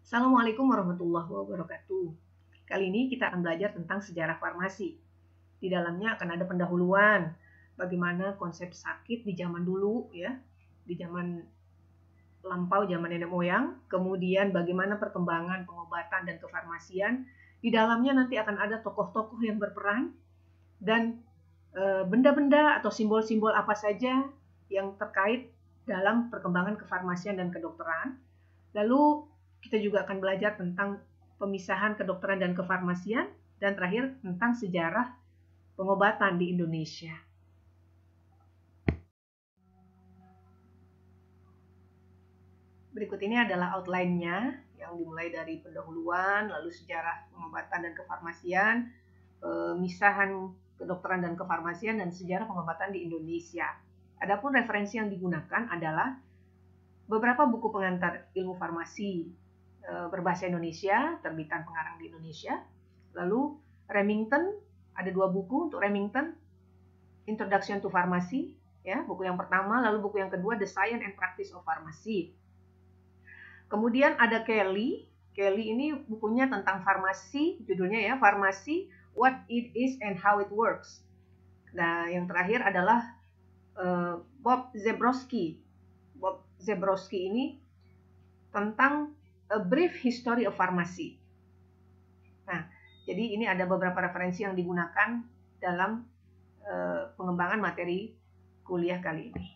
Assalamualaikum warahmatullahi wabarakatuh. Kali ini kita akan belajar tentang sejarah farmasi. Di dalamnya akan ada pendahuluan, bagaimana konsep sakit di zaman dulu, ya, di zaman lampau, zaman nenek moyang, kemudian bagaimana perkembangan pengobatan dan kefarmasian. Di dalamnya nanti akan ada tokoh-tokoh yang berperan dan benda-benda atau simbol-simbol apa saja yang terkait dalam perkembangan kefarmasian dan kedokteran. Lalu kita juga akan belajar tentang pemisahan kedokteran dan kefarmasian, dan terakhir tentang sejarah pengobatan di Indonesia. Berikut ini adalah outline-nya yang dimulai dari pendahuluan, lalu sejarah pengobatan dan kefarmasian, pemisahan kedokteran dan kefarmasian, dan sejarah pengobatan di Indonesia. Adapun referensi yang digunakan adalah beberapa buku pengantar ilmu farmasi berbahasa Indonesia, terbitan pengarang di Indonesia. Lalu Remington, ada 2 buku untuk Remington, Introduction to Pharmacy, ya, buku yang pertama, lalu buku yang kedua The Science and Practice of Pharmacy. Kemudian ada Kelly ini bukunya tentang farmasi, judulnya ya, Pharmacy, What It Is and How It Works. Nah, yang terakhir adalah Bob Zebrowski ini tentang A Brief History of Pharmacy. Nah, jadi ini ada beberapa referensi yang digunakan dalam pengembangan materi kuliah kali ini.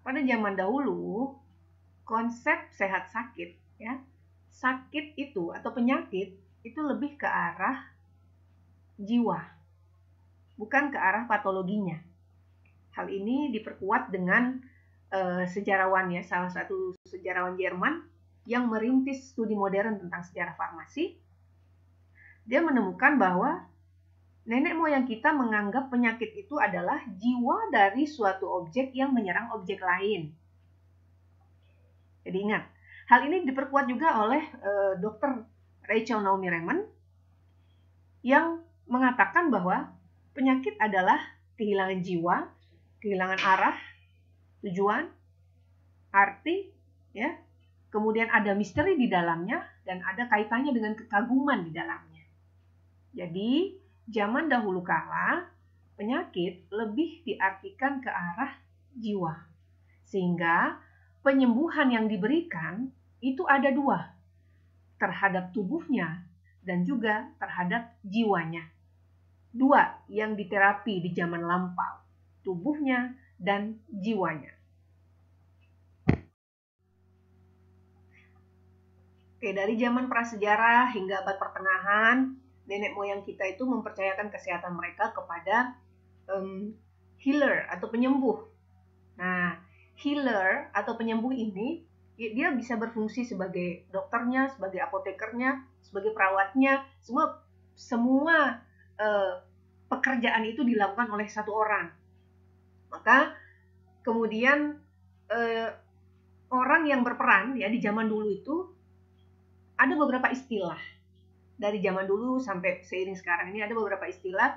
Pada zaman dahulu, konsep sehat sakit, ya, sakit itu atau penyakit itu lebih ke arah jiwa, bukan ke arah patologinya. Hal ini diperkuat dengan sejarawan, ya, salah satu sejarawan Jerman yang merintis studi modern tentang sejarah farmasi. Dia menemukan bahwa nenek moyang kita menganggap penyakit itu adalah jiwa dari suatu objek yang menyerang objek lain. Jadi ingat, hal ini diperkuat juga oleh Dr. Rachel Naomi Remen yang mengatakan bahwa penyakit adalah kehilangan jiwa, kehilangan arah, tujuan, arti, ya. Kemudian ada misteri di dalamnya dan ada kaitannya dengan kekaguman di dalamnya. Jadi, zaman dahulu kala, penyakit lebih diartikan ke arah jiwa. Sehingga penyembuhan yang diberikan itu ada 2, terhadap tubuhnya dan juga terhadap jiwanya. 2 yang diterapi di zaman lampau, tubuhnya dan jiwanya. Oke, dari zaman prasejarah hingga abad pertengahan, nenek moyang kita itu mempercayakan kesehatan mereka kepada healer atau penyembuh. Nah, healer atau penyembuh ini, dia bisa berfungsi sebagai dokternya, sebagai apotekernya, sebagai perawatnya. Semua pekerjaan itu dilakukan oleh satu orang. Maka kemudian orang yang berperan, ya, di zaman dulu itu ada beberapa istilah. Dari zaman dulu sampai seiring sekarang ini ada beberapa istilah,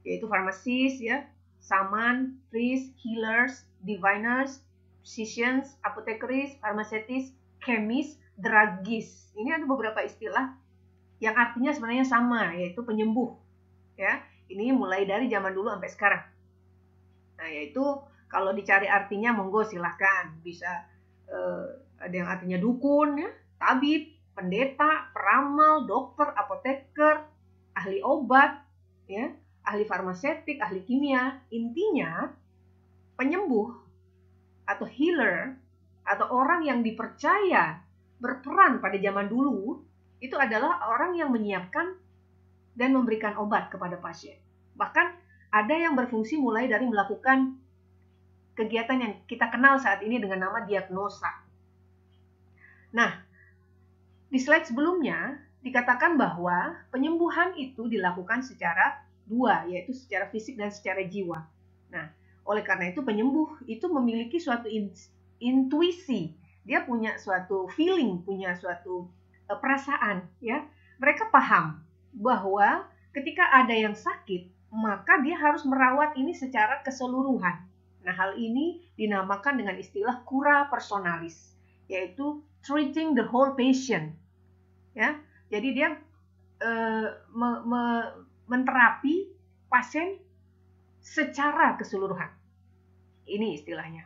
yaitu pharmacist, ya, shaman, priest, healers, diviners, physicians, apothecaries, pharmacists, chemists, druggists. Ini ada beberapa istilah yang artinya sebenarnya sama, yaitu penyembuh, ya. Ini mulai dari zaman dulu sampai sekarang. Nah, yaitu kalau dicari artinya monggo silahkan, bisa ada yang artinya dukun, ya, tabib, pendeta, peramal, dokter, apoteker, ahli obat, ya, ahli farmaseutik, ahli kimia. Intinya penyembuh atau healer atau orang yang dipercaya berperan pada zaman dulu itu adalah orang yang menyiapkan dan memberikan obat kepada pasien. Bahkan ada yang berfungsi mulai dari melakukan kegiatan yang kita kenal saat ini dengan nama diagnosa. Nah, di slide sebelumnya dikatakan bahwa penyembuhan itu dilakukan secara 2, yaitu secara fisik dan secara jiwa. Nah, oleh karena itu penyembuh itu memiliki suatu intuisi. Dia punya suatu feeling, punya suatu perasaan, ya. Mereka paham bahwa ketika ada yang sakit, maka dia harus merawat ini secara keseluruhan. Nah, hal ini dinamakan dengan istilah cura personalis, yaitu treating the whole patient. Ya, jadi dia menterapi pasien secara keseluruhan. Ini istilahnya.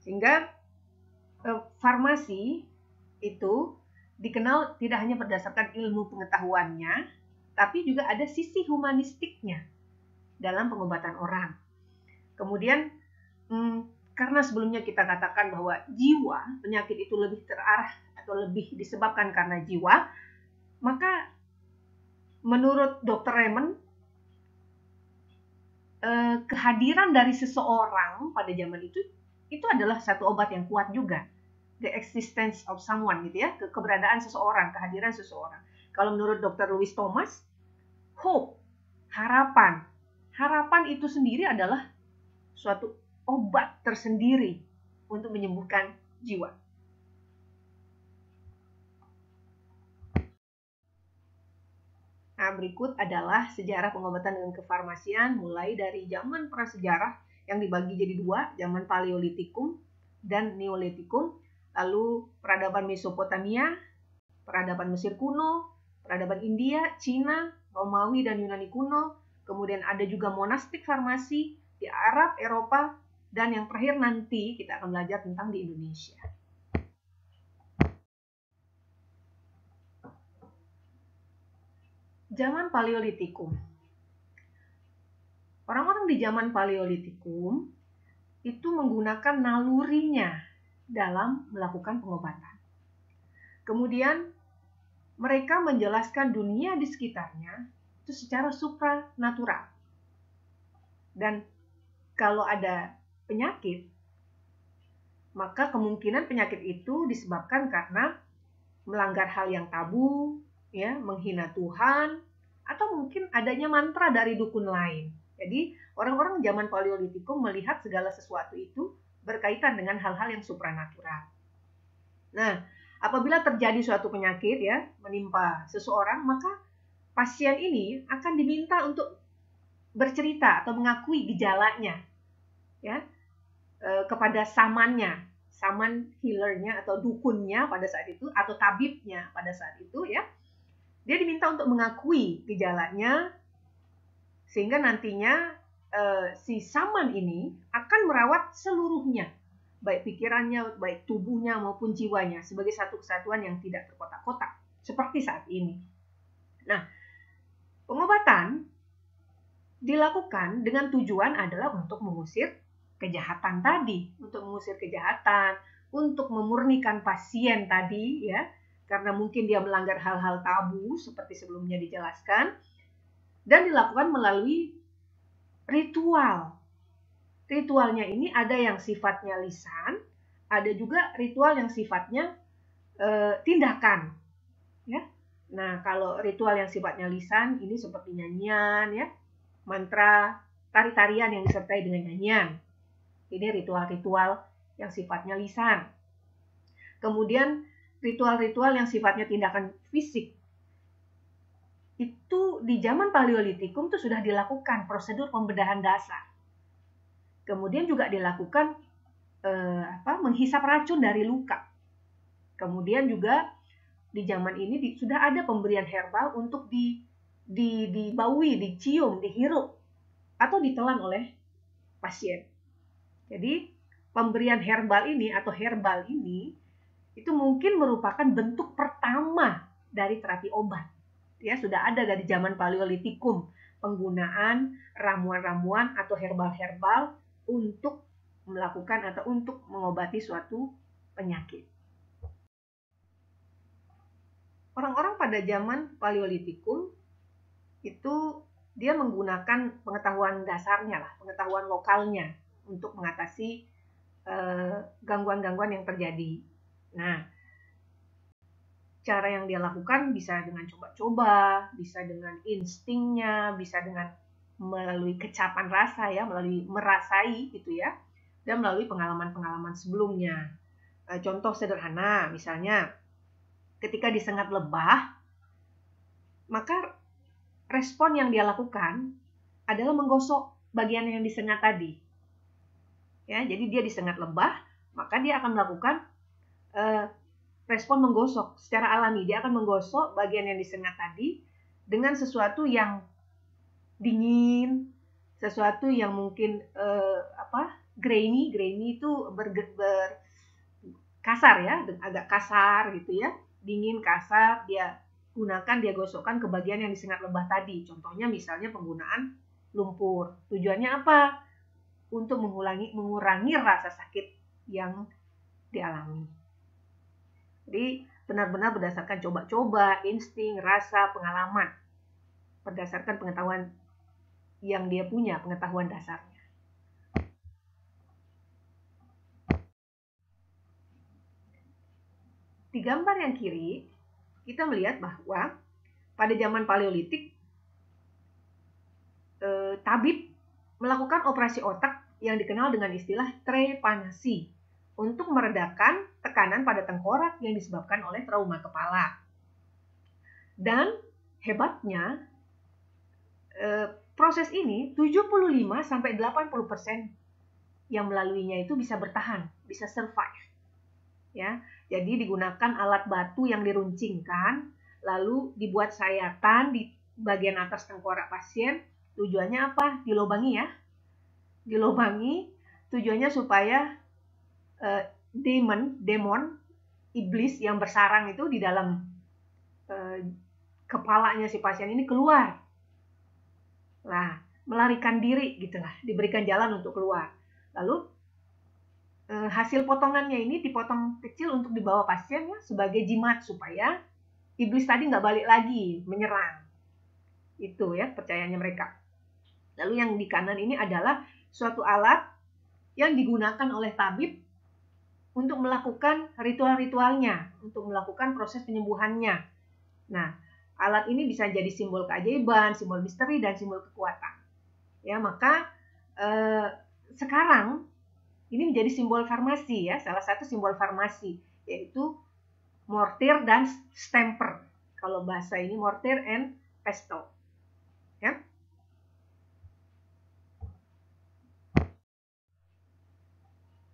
Sehingga farmasi itu dikenal tidak hanya berdasarkan ilmu pengetahuannya, tapi juga ada sisi humanistiknya dalam pengobatan orang. Kemudian, karena sebelumnya kita katakan bahwa jiwa, penyakit itu lebih terarah atau lebih disebabkan karena jiwa, maka menurut Dr. Raymond, kehadiran dari seseorang pada zaman itu adalah satu obat yang kuat juga. The existence of someone, gitu ya, keberadaan seseorang, kehadiran seseorang. Kalau menurut Dr. Louis Thomas, hope, harapan itu sendiri adalah suatu obat tersendiri untuk menyembuhkan jiwa. Nah, berikut adalah sejarah pengobatan dengan kefarmasian mulai dari zaman prasejarah yang dibagi jadi dua, zaman Paleolitikum dan Neolitikum, lalu peradaban Mesopotamia, peradaban Mesir kuno, peradaban India, Cina, Romawi dan Yunani kuno, kemudian ada juga monastik farmasi di Arab, Eropa, dan yang terakhir nanti kita akan belajar tentang di Indonesia. Zaman Paleolitikum. Orang-orang di zaman Paleolitikum itu menggunakan nalurinya dalam melakukan pengobatan. Kemudian mereka menjelaskan dunia di sekitarnya itu secara supranatural. Dan kalau ada penyakit, maka kemungkinan penyakit itu disebabkan karena melanggar hal yang tabu, ya, menghina Tuhan, atau mungkin adanya mantra dari dukun lain. Jadi orang-orang zaman Paleolitikum melihat segala sesuatu itu berkaitan dengan hal-hal yang supranatural. Nah, apabila terjadi suatu penyakit ya menimpa seseorang, maka pasien ini akan diminta untuk bercerita atau mengakui gejalanya, ya, kepada samannya, saman healernya atau dukunnya pada saat itu atau tabibnya pada saat itu, ya. Dia diminta untuk mengakui gejalanya sehingga nantinya si saman ini akan merawat seluruhnya, baik pikirannya, baik tubuhnya maupun jiwanya sebagai satu kesatuan yang tidak terkotak-kotak seperti saat ini. Nah, pengobatan dilakukan dengan tujuan adalah untuk mengusir kejahatan tadi, untuk mengusir kejahatan, untuk memurnikan pasien tadi, ya, karena mungkin dia melanggar hal-hal tabu seperti sebelumnya dijelaskan, dan dilakukan melalui ritual. Ritualnya ini ada yang sifatnya lisan, ada juga ritual yang sifatnya tindakan, ya. Nah, kalau ritual yang sifatnya lisan ini seperti nyanyian, ya, mantra, tari-tarian yang disertai dengan nyanyian. Ini ritual-ritual yang sifatnya lisan. Kemudian ritual-ritual yang sifatnya tindakan fisik. Itu di zaman Paleolitikum itu sudah dilakukan prosedur pembedahan dasar. Kemudian juga dilakukan menghisap racun dari luka. Kemudian juga di zaman ini sudah ada pemberian herbal untuk dibaui, dicium, dihirup, atau ditelan oleh pasien. Jadi pemberian herbal ini atau herbal ini itu mungkin merupakan bentuk pertama dari terapi obat. Ya, sudah ada dari zaman Paleolitikum penggunaan ramuan-ramuan atau herbal-herbal untuk melakukan atau untuk mengobati suatu penyakit. Orang-orang pada zaman Paleolitikum itu dia menggunakan pengetahuan dasarnya lah, pengetahuan lokalnya untuk mengatasi gangguan-gangguan yang terjadi. Nah, cara yang dia lakukan bisa dengan coba-coba, bisa dengan instingnya, bisa dengan melalui kecapan rasa, ya, melalui merasai gitu ya, dan melalui pengalaman-pengalaman sebelumnya. Contoh sederhana, misalnya ketika disengat lebah, maka respon yang dia lakukan adalah menggosok bagian yang disengat tadi. Ya, jadi dia disengat lebah, maka dia akan melakukan respon menggosok secara alami. Dia akan menggosok bagian yang disengat tadi dengan sesuatu yang dingin, sesuatu yang mungkin grainy itu kasar ya, agak kasar gitu ya, dingin kasar, dia gosokkan ke bagian yang disengat lebah tadi. Contohnya misalnya penggunaan lumpur. Tujuannya apa? Untuk mengurangi rasa sakit yang dialami. Jadi benar-benar berdasarkan coba-coba, insting, rasa, pengalaman, berdasarkan pengetahuan yang dia punya, pengetahuan dasarnya. Di gambar yang kiri, kita melihat bahwa pada zaman Paleolitik, tabib melakukan operasi otak yang dikenal dengan istilah trepanasi untuk meredakan tekanan pada tengkorak yang disebabkan oleh trauma kepala. Dan hebatnya, proses ini 75-80% yang melaluinya itu bisa bertahan, bisa survive. Ya, jadi digunakan alat batu yang diruncingkan, lalu dibuat sayatan di bagian atas tengkorak pasien. Tujuannya apa? Dilobangi ya. Dilobangi, tujuannya supaya demon, iblis yang bersarang itu di dalam kepalanya si pasien ini keluar. Nah, melarikan diri gitulah, diberikan jalan untuk keluar. Lalu hasil potongannya ini dipotong kecil untuk dibawa pasien ya, sebagai jimat supaya iblis tadi nggak balik lagi menyerang. Itu ya percayanya mereka. Lalu yang di kanan ini adalah suatu alat yang digunakan oleh tabib untuk melakukan ritual-ritualnya, untuk melakukan proses penyembuhannya. Nah, alat ini bisa jadi simbol keajaiban, simbol misteri, dan simbol kekuatan. Ya, maka sekarang ini menjadi simbol farmasi ya, salah satu simbol farmasi, yaitu mortir dan stemper. Kalau bahasa ini mortir and pestle. Ya.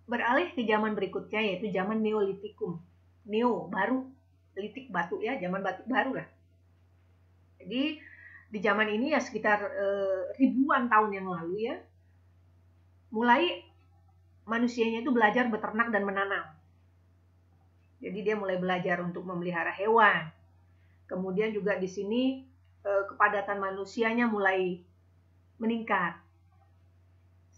Beralih ke zaman berikutnya, yaitu zaman Neolitikum. Neo, baru, litik batu ya, zaman batu baru lah. Jadi di zaman ini ya sekitar ribuan tahun yang lalu ya, mulai manusianya itu belajar beternak dan menanam. Jadi dia mulai belajar untuk memelihara hewan. Kemudian juga di sini kepadatan manusianya mulai meningkat.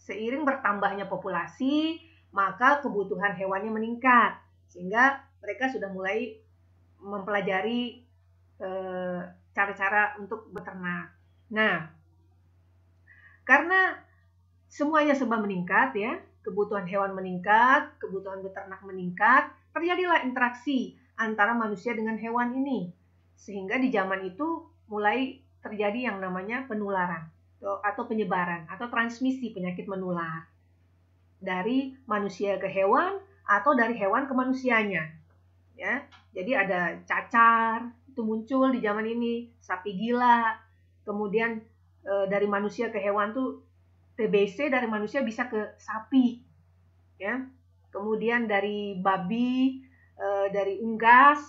Seiring bertambahnya populasi, maka kebutuhan hewannya meningkat. Sehingga mereka sudah mulai mempelajari cara-cara untuk beternak. Nah, karena semuanya serba meningkat ya, kebutuhan hewan meningkat, kebutuhan beternak meningkat, terjadilah interaksi antara manusia dengan hewan ini. Sehingga di zaman itu mulai terjadi yang namanya penularan atau penyebaran atau transmisi penyakit menular dari manusia ke hewan atau dari hewan ke manusianya. Ya, jadi ada cacar itu muncul di zaman ini, sapi gila, kemudian dari manusia ke hewan tuh TBC dari manusia bisa ke sapi, ya. Kemudian dari babi, dari unggas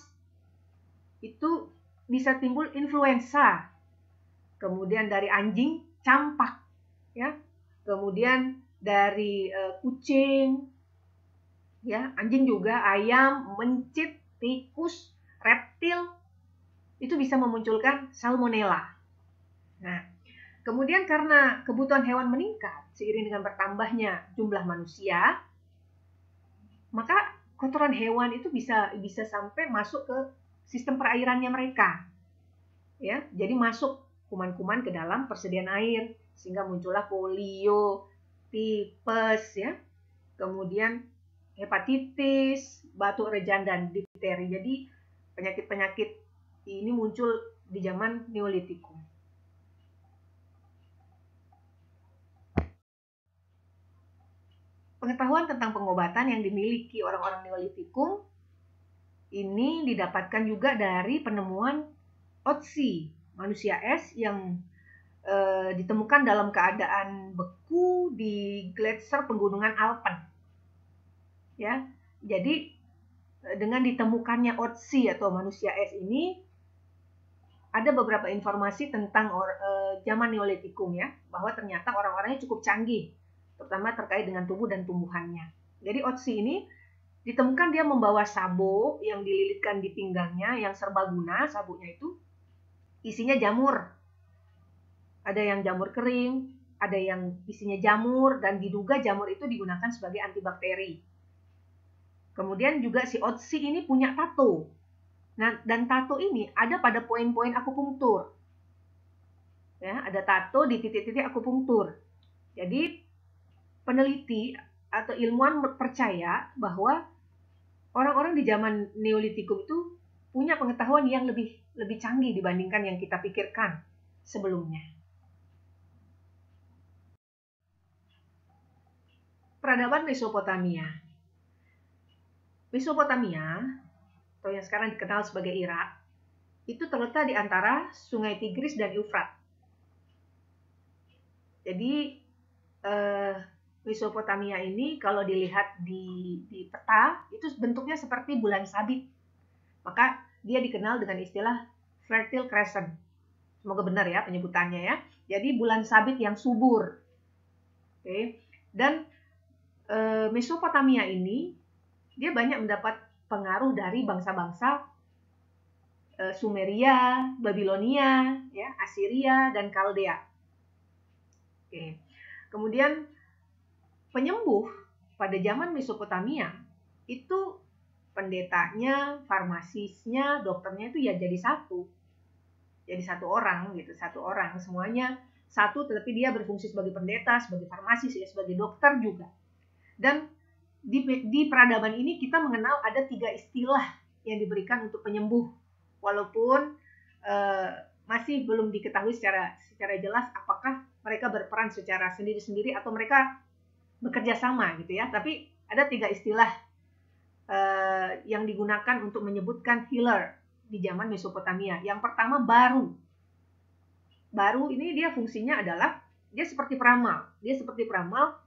itu bisa timbul influenza. Kemudian dari anjing campak, ya. Kemudian dari kucing, ya, anjing juga, ayam, mencit, tikus, reptil itu bisa memunculkan salmonella. Nah, kemudian karena kebutuhan hewan meningkat seiring dengan bertambahnya jumlah manusia, maka kotoran hewan itu bisa sampai masuk ke sistem perairannya mereka. Ya, jadi masuk kuman-kuman ke dalam persediaan air sehingga muncullah polio, tipes ya. Kemudian hepatitis, batuk rejan dan difteri. Jadi penyakit-penyakit ini muncul di zaman Neolitikum. Pengetahuan tentang pengobatan yang dimiliki orang-orang Neolitikum ini didapatkan juga dari penemuan Otzi, manusia es yang ditemukan dalam keadaan beku di gletser pegunungan Alpen. Ya, jadi dengan ditemukannya Otzi atau manusia es ini, ada beberapa informasi tentang zaman Neolitikum ya, bahwa ternyata orang-orangnya cukup canggih, terutama terkait dengan tubuh dan tumbuhannya. Jadi Otzi ini ditemukan dia membawa sabuk yang dililitkan di pinggangnya yang serbaguna, sabuknya itu isinya jamur. Ada yang jamur kering, ada yang isinya jamur, dan diduga jamur itu digunakan sebagai antibakteri. Kemudian juga si Otzi ini punya tato. Nah, dan tato ini ada pada poin-poin akupunktur. Ya, ada tato di titik-titik akupunktur. Jadi, peneliti atau ilmuwan percaya bahwa orang-orang di zaman Neolitikum itu punya pengetahuan yang lebih canggih dibandingkan yang kita pikirkan sebelumnya. Peradaban Mesopotamia. Mesopotamia, atau yang sekarang dikenal sebagai Irak, itu terletak di antara Sungai Tigris dan Eufrat. Jadi Mesopotamia ini kalau dilihat di peta itu bentuknya seperti bulan sabit. Maka dia dikenal dengan istilah Fertile Crescent. Semoga benar ya penyebutannya ya. Jadi bulan sabit yang subur. Oke. Dan Mesopotamia ini dia banyak mendapat pengaruh dari bangsa-bangsa Sumeria, Babilonia, ya, Assyria, dan Kaldea. Oke. Kemudian penyembuh pada zaman Mesopotamia itu pendetanya, farmasisnya, dokternya itu ya jadi satu orang gitu, satu orang, semuanya satu, tetapi dia berfungsi sebagai pendeta, sebagai farmasis, ya, sebagai dokter juga. Dan di peradaban ini kita mengenal ada 3 istilah yang diberikan untuk penyembuh, walaupun masih belum diketahui secara jelas apakah mereka berperan secara sendiri-sendiri atau mereka bekerja sama gitu ya. Tapi ada 3 istilah yang digunakan untuk menyebutkan healer di zaman Mesopotamia. Yang pertama baru. Baru ini dia fungsinya adalah dia seperti peramal. Dia seperti peramal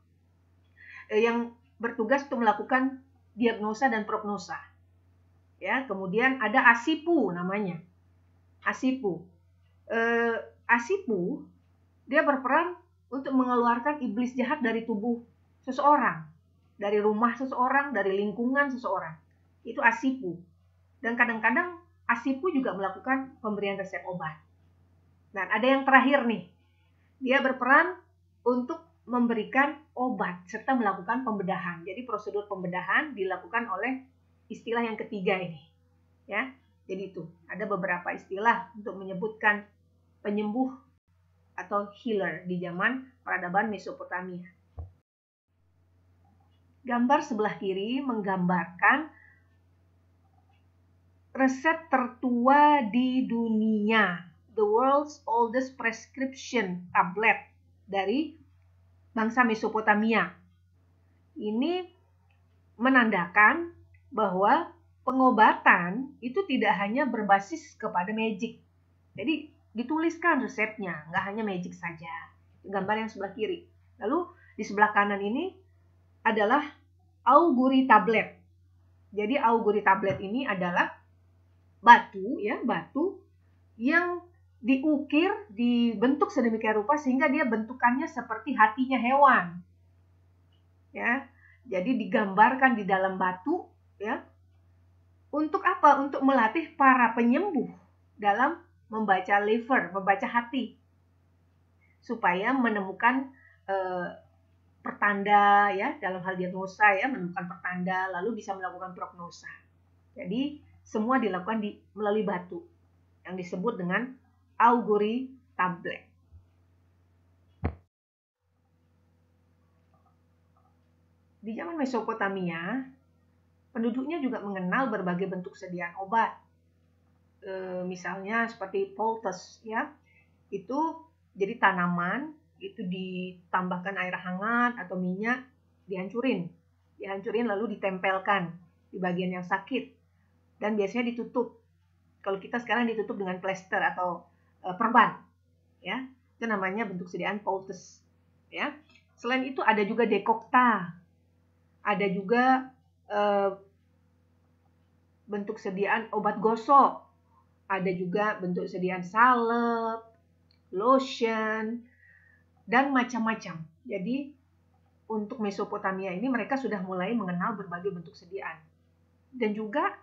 yang bertugas untuk melakukan diagnosa dan prognosa. Ya, kemudian ada asipu namanya. Asipu. Asipu dia berperan untuk mengeluarkan iblis jahat dari tubuh seseorang, dari rumah seseorang, dari lingkungan seseorang. Itu asipu. Dan kadang-kadang asipu juga melakukan pemberian resep obat. Dan ada yang terakhir nih. Dia berperan untuk memberikan obat serta melakukan pembedahan. Jadi prosedur pembedahan dilakukan oleh istilah yang ketiga ini. Ya. Jadi itu, ada beberapa istilah untuk menyebutkan penyembuh atau healer di zaman peradaban Mesopotamia. Gambar sebelah kiri menggambarkan resep tertua di dunia, the world's oldest prescription tablet dari bangsa Mesopotamia. Ini menandakan bahwa pengobatan itu tidak hanya berbasis kepada magic. Jadi dituliskan resepnya, nggak hanya magic saja. Gambar yang sebelah kiri. Lalu di sebelah kanan ini adalah auguri tablet. Jadi auguri tablet ini adalah batu yang diukir, dibentuk sedemikian rupa sehingga dia bentukannya seperti hatinya hewan. Ya. Jadi digambarkan di dalam batu, ya. Untuk apa? Untuk melatih para penyembuh dalam membaca liver, membaca hati. Supaya menemukan pertanda ya dalam hal diagnosa, ya, menemukan pertanda lalu bisa melakukan prognosa. Jadi semua dilakukan melalui batu yang disebut dengan auguri tablet. Di zaman Mesopotamia, penduduknya juga mengenal berbagai bentuk sediaan obat. Misalnya seperti poultice, ya. Itu jadi tanaman itu ditambahkan air hangat atau minyak, dihancurin lalu ditempelkan di bagian yang sakit. Dan biasanya ditutup. Kalau kita sekarang ditutup dengan plester atau perban, ya. Itu namanya bentuk sediaan poultice. Ya. Selain itu ada juga decocta. Ada juga bentuk sediaan obat gosok. Ada juga bentuk sediaan salep, lotion, dan macam-macam. Jadi untuk Mesopotamia ini mereka sudah mulai mengenal berbagai bentuk sediaan. Dan juga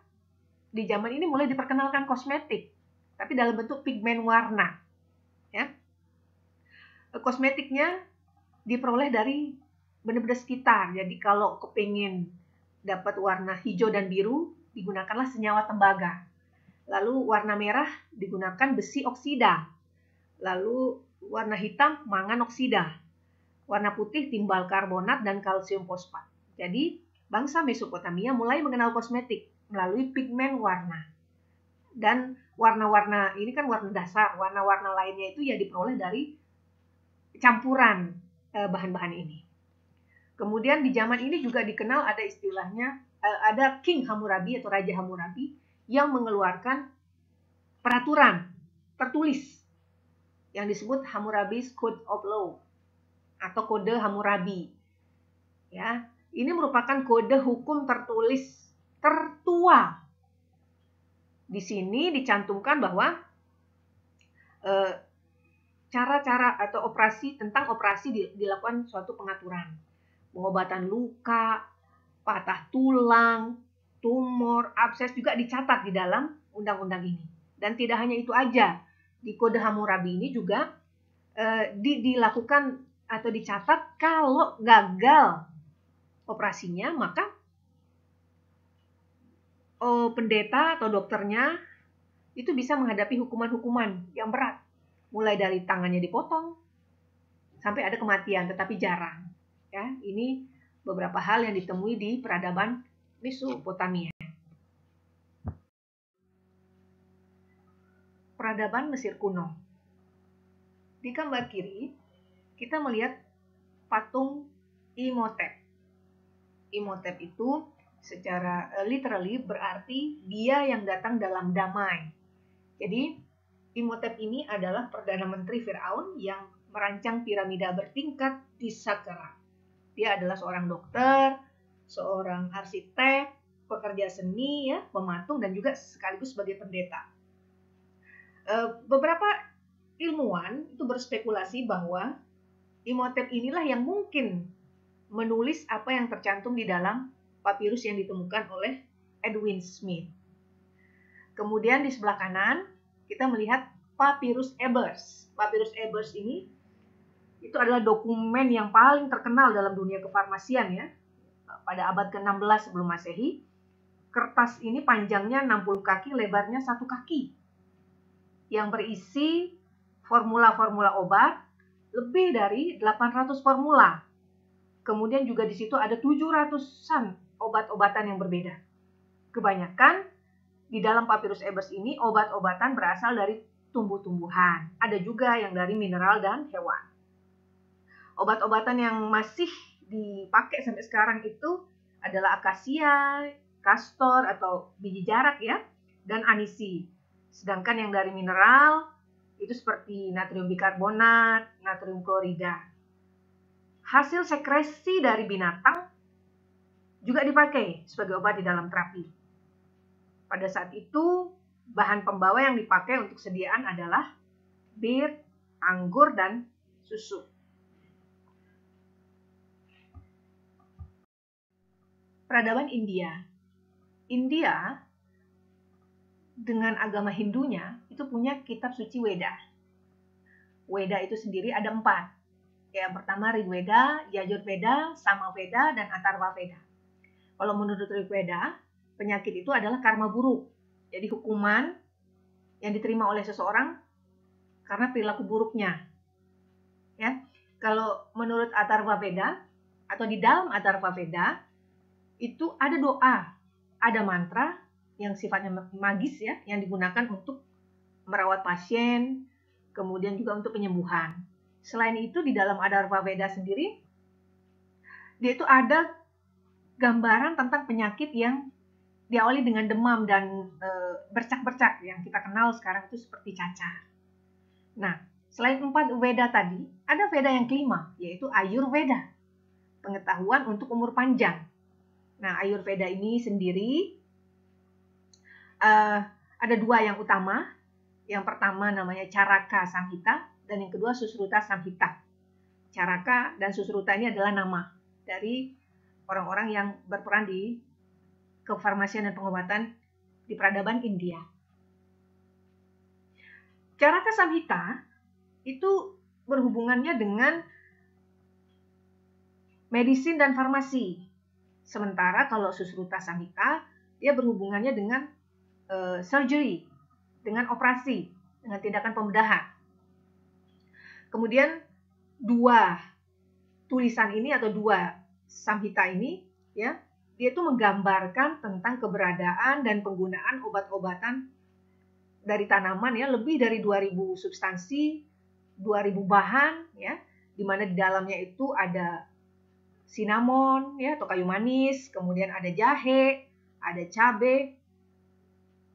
di zaman ini mulai diperkenalkan kosmetik, tapi dalam bentuk pigmen warna. Ya. Kosmetiknya diperoleh dari benda-benda sekitar. Jadi kalau kepingin dapat warna hijau dan biru, digunakanlah senyawa tembaga. Lalu warna merah digunakan besi oksida. Lalu warna hitam mangan oksida. Warna putih timbal karbonat dan kalsium fosfat. Jadi bangsa Mesopotamia mulai mengenal kosmetik melalui pigmen warna. Dan warna-warna ini kan warna dasar. Warna-warna lainnya itu ya diperoleh dari campuran bahan-bahan ini. Kemudian di zaman ini juga dikenal ada istilahnya, ada King Hammurabi atau Raja Hammurabi yang mengeluarkan peraturan tertulis yang disebut Hammurabi's Code of Law atau Kode Hammurabi. Ya, ini merupakan kode hukum tertulis tertua. Di sini dicantumkan bahwa cara-cara atau tentang operasi dilakukan suatu pengaturan. Pengobatan luka, patah tulang, tumor, abses juga dicatat di dalam undang-undang ini. Dan tidak hanya itu aja, di Kode Hammurabi ini juga dilakukan atau dicatat kalau gagal operasinya, maka pendeta atau dokternya itu bisa menghadapi hukuman-hukuman yang berat. Mulai dari tangannya dipotong sampai ada kematian, tetapi jarang. Ya, ini beberapa hal yang ditemui di peradaban Mesopotamia. Peradaban Mesir kuno. Di gambar kiri kita melihat patung Imhotep. Imhotep itu secara literally berarti dia yang datang dalam damai. Jadi Imhotep ini adalah Perdana Menteri Firaun yang merancang piramida bertingkat di Saqqara. Dia adalah seorang dokter, seorang arsitek, pekerja seni, ya, pematung, dan juga sekaligus sebagai pendeta. Beberapa ilmuwan itu berspekulasi bahwa Imhotep inilah yang mungkin menulis apa yang tercantum di dalam papirus yang ditemukan oleh Edwin Smith. Kemudian di sebelah kanan kita melihat Papyrus Ebers. Papyrus Ebers ini itu adalah dokumen yang paling terkenal dalam dunia kefarmasian, ya. Pada abad ke-16 sebelum Masehi, kertas ini panjangnya 60 kaki, lebarnya 1 kaki. Yang berisi formula-formula obat, lebih dari 800 formula. Kemudian juga di situ ada 700-an obat-obatan yang berbeda. Kebanyakan di dalam Papyrus Ebers ini obat-obatan berasal dari tumbuh-tumbuhan. Ada juga yang dari mineral dan hewan. Obat-obatan yang masih dipakai sampai sekarang itu adalah akasia, kastor atau biji jarak, ya, dan anisi. Sedangkan yang dari mineral itu seperti natrium bikarbonat, natrium klorida. Hasil sekresi dari binatang juga dipakai sebagai obat di dalam terapi. Pada saat itu, bahan pembawa yang dipakai untuk sediaan adalah bir, anggur, dan susu. Peradaban India. India dengan agama Hindunya itu punya kitab suci Weda. Weda itu sendiri ada 4. Yang pertama Rigveda, Yajurveda, Samaveda, dan Atharvaveda. Kalau menurut Rigveda, penyakit itu adalah karma buruk. Jadi hukuman yang diterima oleh seseorang karena perilaku buruknya. Ya. Kalau menurut Atharvaveda atau di dalam Atharvaveda itu ada doa, ada mantra yang sifatnya magis, ya, yang digunakan untuk merawat pasien, kemudian juga untuk penyembuhan. Selain itu di dalam Atharvaveda sendiri dia itu ada gambaran tentang penyakit yang diawali dengan demam dan bercak-bercak yang kita kenal sekarang itu seperti cacar. Nah, Selain 4 Veda tadi, ada Veda yang kelima, yaitu Ayurveda, pengetahuan untuk umur panjang. Nah, Ayurveda ini sendiri ada 2 yang utama. Yang pertama namanya Caraka Samhita, dan yang kedua Susruta Samhita. Caraka dan Susruta ini adalah nama dari orang-orang yang berperan di kefarmasian dan pengobatan di peradaban India. Caraka Samhita itu berhubungannya dengan medisin dan farmasi. Sementara kalau Susruta Samhita, dia berhubungannya dengan surgery, dengan operasi, dengan tindakan pembedahan. Kemudian 2 tulisan ini atau 2 samhita ini, ya, dia itu menggambarkan tentang keberadaan dan penggunaan obat-obatan dari tanaman, ya, lebih dari 2000 substansi, 2000 bahan, ya, di mana di dalamnya itu ada cinnamon, ya, atau kayu manis, kemudian ada jahe, ada cabai,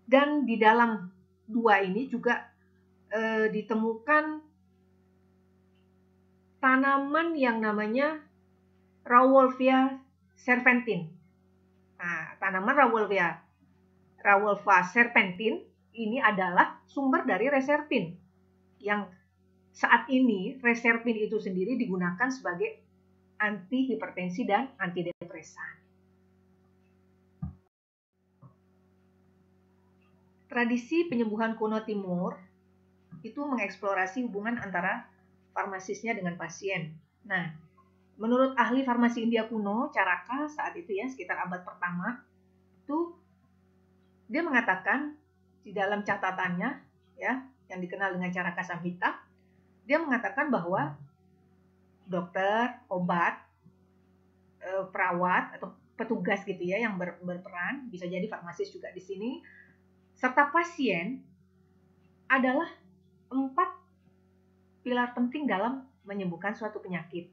dan di dalam 2 ini juga ditemukan tanaman yang namanya Rauwolfia serpentin. Nah, tanaman Rauwolfia serpentin ini adalah sumber dari reserpin, yang saat ini reserpin itu sendiri digunakan sebagai antihipertensi dan antidepresan. Tradisi penyembuhan kuno Timur itu mengeksplorasi hubungan antara farmasisnya dengan pasien. Nah, menurut ahli farmasi India kuno, Caraka saat itu, ya, sekitar abad pertama, itu dia mengatakan di dalam catatannya, ya, yang dikenal dengan Caraka Samhita, dia mengatakan bahwa dokter, obat, perawat atau petugas gitu, ya, yang berperan, bisa jadi farmasis juga di sini, serta pasien adalah 4 pilar penting dalam menyembuhkan suatu penyakit.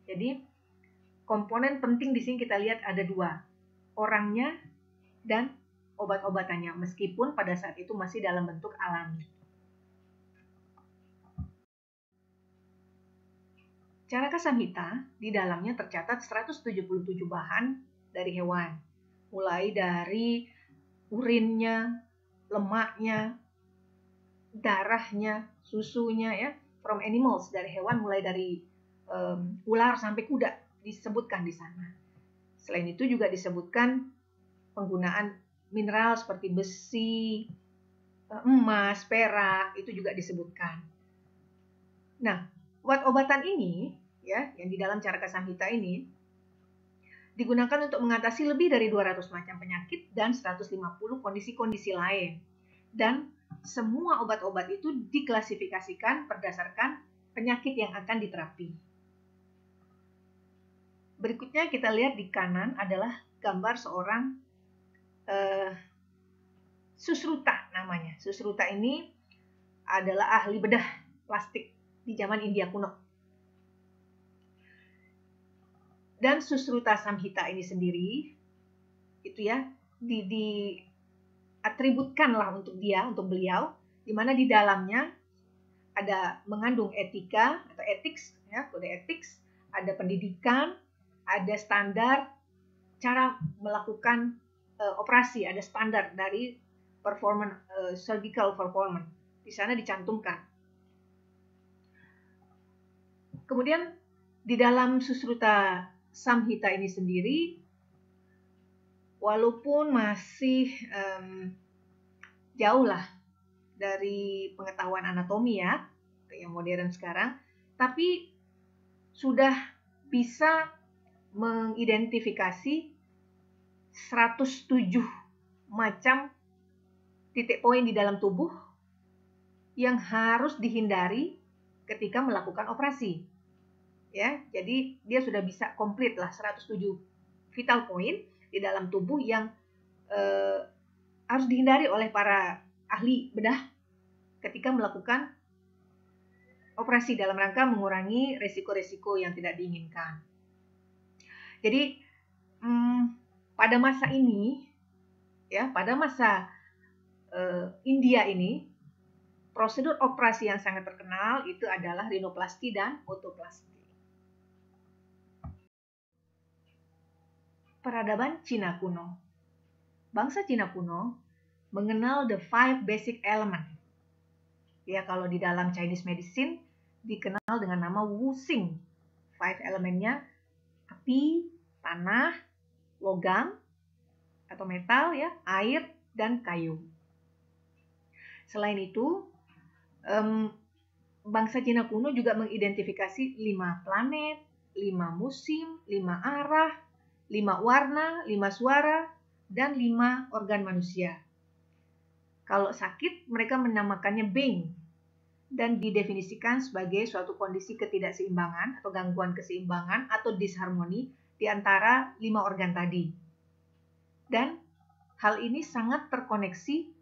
Jadi komponen penting di sini kita lihat ada 2, orangnya dan obat-obatannya, meskipun pada saat itu masih dalam bentuk alami. Caraka Samhita di dalamnya tercatat 177 bahan dari hewan, mulai dari urinnya, lemaknya, darahnya, susunya, ya, from animals, dari hewan mulai dari ular sampai kuda disebutkan di sana. Selain itu juga disebutkan penggunaan mineral seperti besi, emas, perak, itu juga disebutkan. Nah, obat-obatan ini, ya, yang di dalam Caraka Samhita ini digunakan untuk mengatasi lebih dari 200 macam penyakit dan 150 kondisi-kondisi lain. Dan semua obat-obat itu diklasifikasikan berdasarkan penyakit yang akan diterapi. Berikutnya kita lihat di kanan adalah gambar seorang Susruta namanya. Susruta ini adalah ahli bedah plastik di zaman India kuno. Dan Susruta Samhita ini sendiri itu, ya, diatributkanlah untuk beliau, di mana di dalamnya ada mengandung etika atau ethics, ya, kode ethics, ada pendidikan, ada standar cara melakukan operasi, ada standar dari performance, surgical performance, di sana dicantumkan. Kemudian di dalam Susruta Samhita ini sendiri, walaupun masih jauh lah dari pengetahuan anatomi, ya, yang modern sekarang, tapi sudah bisa mengidentifikasi 107 macam titik poin di dalam tubuh yang harus dihindari ketika melakukan operasi. Ya, jadi dia sudah bisa komplit lah 107 vital point di dalam tubuh yang harus dihindari oleh para ahli bedah ketika melakukan operasi dalam rangka mengurangi resiko-resiko yang tidak diinginkan. Jadi pada masa ini, ya, pada masa India ini, prosedur operasi yang sangat terkenal itu adalah rinoplasti dan otoplasti. Peradaban Cina kuno. Bangsa Cina kuno mengenal the 5 basic element. Ya, kalau di dalam Chinese medicine dikenal dengan nama Wuxing. 5 elemennya api, tanah, logam atau metal ya, air dan kayu. Selain itu, bangsa Cina kuno juga mengidentifikasi 5 planet, 5 musim, 5 arah, 5 warna, 5 suara, dan 5 organ manusia. Kalau sakit, mereka menamakannya Bing dan didefinisikan sebagai suatu kondisi ketidakseimbangan atau gangguan keseimbangan atau disharmoni di antara 5 organ tadi. Dan hal ini sangat terkoneksi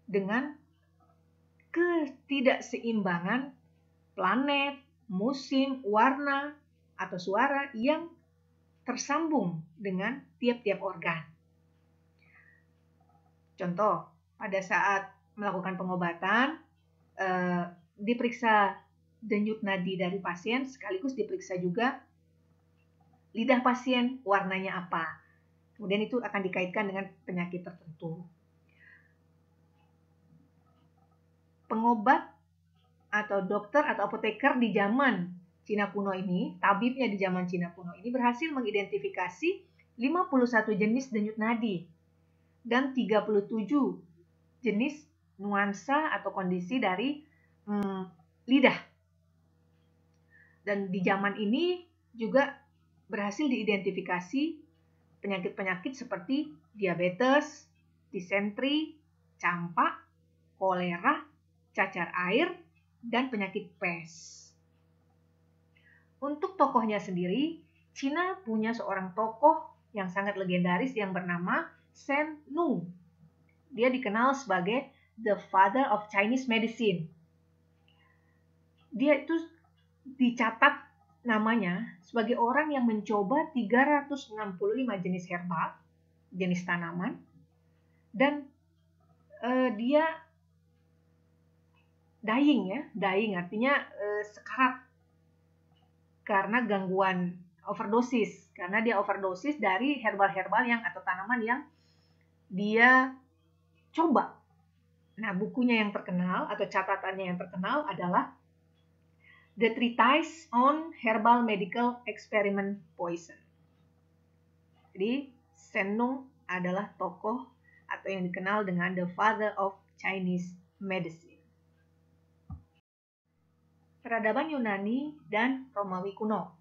dengan ketidakseimbangan planet, musim, warna, atau suara yang tersambung dengan tiap-tiap organ. Contoh, pada saat melakukan pengobatan, diperiksa denyut nadi dari pasien, sekaligus diperiksa juga lidah pasien warnanya apa. Kemudian itu akan dikaitkan dengan penyakit tertentu. Pengobot atau dokter atau apoteker di zaman Cina kuno ini, tabibnya di zaman Cina kuno ini berhasil mengidentifikasi 51 jenis denyut nadi dan 37 jenis nuansa atau kondisi dari lidah. Dan di zaman ini juga berhasil diidentifikasi penyakit-penyakit seperti diabetes, disentri, campak, kolera, cacar air, dan penyakit pes. Untuk tokohnya sendiri, Cina punya seorang tokoh yang sangat legendaris yang bernama Shen Nung. Dia dikenal sebagai the father of Chinese medicine. Dia itu dicatat namanya sebagai orang yang mencoba 365 jenis herbal, jenis tanaman, dan dia dying artinya sekarat karena gangguan overdosis, karena dia overdosis dari herbal-herbal yang atau tanaman yang dia coba. Nah, bukunya yang terkenal atau catatannya yang terkenal adalah The Treatise on Herbal Medical Experiment Poison. Jadi, Shen Nung adalah tokoh atau yang dikenal dengan the father of Chinese medicine. Peradaban Yunani dan Romawi kuno.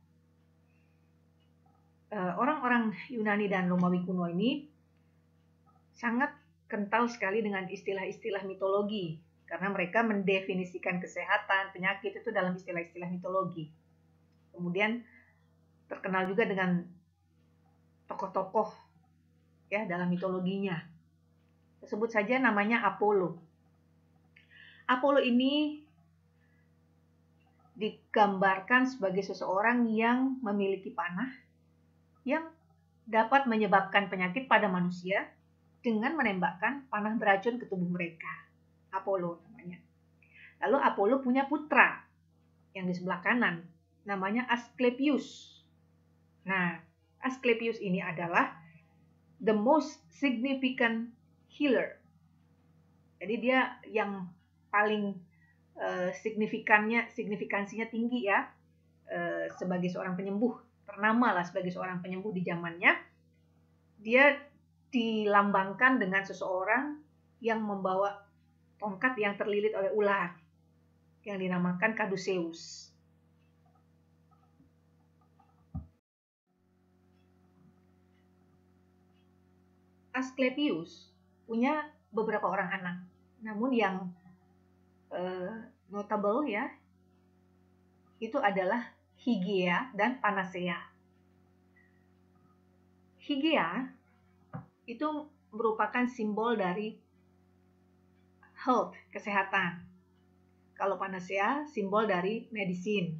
Orang-orang Yunani dan Romawi kuno ini sangat kental sekali dengan istilah-istilah mitologi, karena mereka mendefinisikan kesehatan, penyakit itu dalam istilah-istilah mitologi. Kemudian terkenal juga dengan tokoh-tokoh ya dalam mitologinya. Sebut saja namanya Apollo. Apollo ini digambarkan sebagai seseorang yang memiliki panah yang dapat menyebabkan penyakit pada manusia dengan menembakkan panah beracun ke tubuh mereka. Apollo namanya. Lalu Apollo punya putra yang di sebelah kanan, namanya Asclepius. Nah, Asclepius ini adalah the most significant healer. Jadi dia yang paling signifikansinya tinggi ya, sebagai seorang penyembuh, ternama lah sebagai seorang penyembuh di zamannya. Dia dilambangkan dengan seseorang yang membawa tongkat yang terlilit oleh ular yang dinamakan Caduceus. Asclepius punya beberapa orang anak, namun yang notable ya itu adalah Hygieia dan Panacea. Hygieia itu merupakan simbol dari health, kesehatan. Kalau Panacea, simbol dari medicine.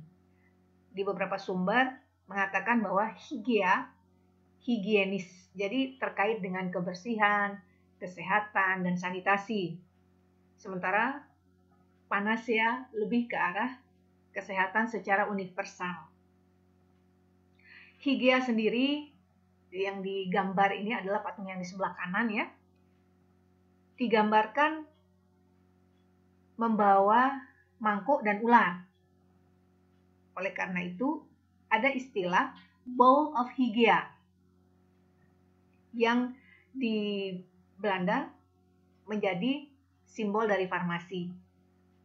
Di beberapa sumber mengatakan bahwa Hygieia, higienis, jadi terkait dengan kebersihan, kesehatan, dan sanitasi. Sementara panacea lebih ke arah kesehatan secara universal. Hygieia sendiri yang digambar ini adalah patung yang di sebelah kanan ya. Digambarkan membawa mangkuk dan ular. Oleh karena itu, ada istilah bowl of Hygieia yang di Belanda menjadi simbol dari farmasi.